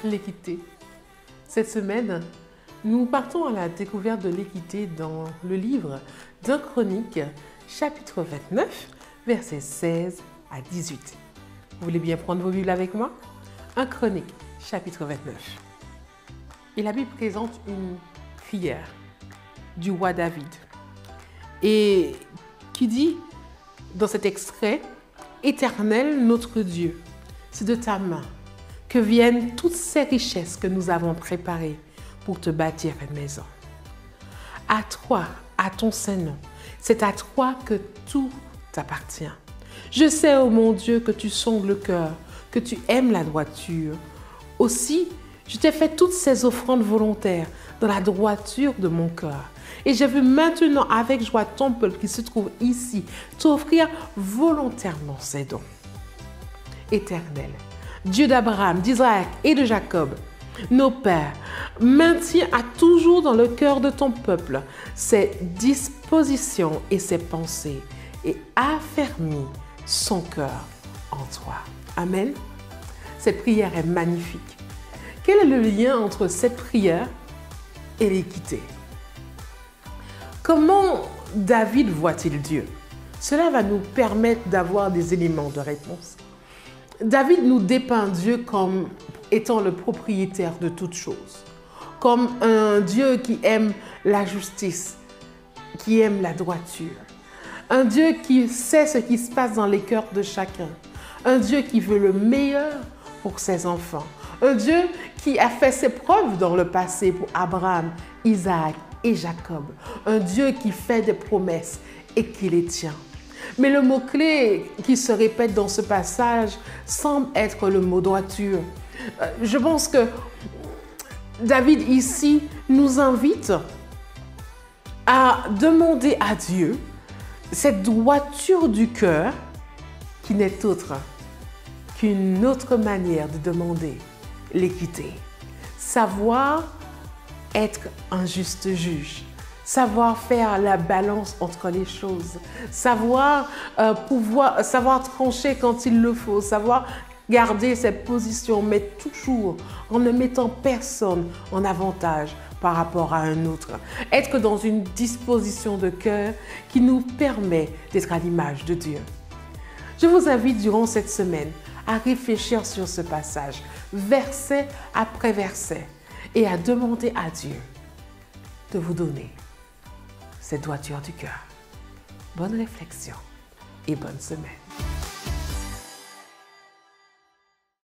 l'équité. Cette semaine, nous partons à la découverte de l'équité dans le livre d'Un Chronique, chapitre 29, versets 16 à 18. Vous voulez bien prendre vos Bibles avec moi? Un Chronique, chapitre 29. Et la Bible présente une prière du roi David. Et qui dit dans cet extrait, « Éternel notre Dieu, c'est de ta main que viennent toutes ces richesses que nous avons préparées pour te bâtir une maison. À toi, à ton saint nom, c'est à toi que tout t'appartient. Je sais, ô mon Dieu, que tu sondes le cœur, que tu aimes la droiture. Aussi, je t'ai fait toutes ces offrandes volontaires dans la droiture de mon cœur. Et je veux maintenant avec joie ton peuple qui se trouve ici t'offrir volontairement ces dons. Éternel, Dieu d'Abraham, d'Isaac et de Jacob, nos pères, maintiens à toujours dans le cœur de ton peuple ses dispositions et ses pensées et affermis son cœur en toi. Amen. Cette prière est magnifique. Quel est le lien entre cette prière et l'équité? Comment David voit-il Dieu? Cela va nous permettre d'avoir des éléments de réponse. David nous dépeint Dieu comme étant le propriétaire de toutes choses, comme un Dieu qui aime la justice, qui aime la droiture, un Dieu qui sait ce qui se passe dans les cœurs de chacun, un Dieu qui veut le meilleur pour ses enfants, un Dieu qui a fait ses preuves dans le passé pour Abraham, Isaac et Jacob, un Dieu qui fait des promesses et qui les tient. Mais le mot-clé qui se répète dans ce passage semble être le mot droiture. Je pense que David ici nous invite à demander à Dieu cette droiture du cœur qui n'est autre qu'une autre manière de demander l'équité. Savoir être un juste juge, savoir faire la balance entre les choses, savoir trancher quand il le faut, savoir garder ses positions, mais toujours en ne mettant personne en avantage par rapport à un autre. Être dans une disposition de cœur qui nous permet d'être à l'image de Dieu. Je vous invite durant cette semaine à réfléchir sur ce passage, verset après verset, et à demander à Dieu de vous donner cette droiture du cœur. Bonne réflexion et bonne semaine.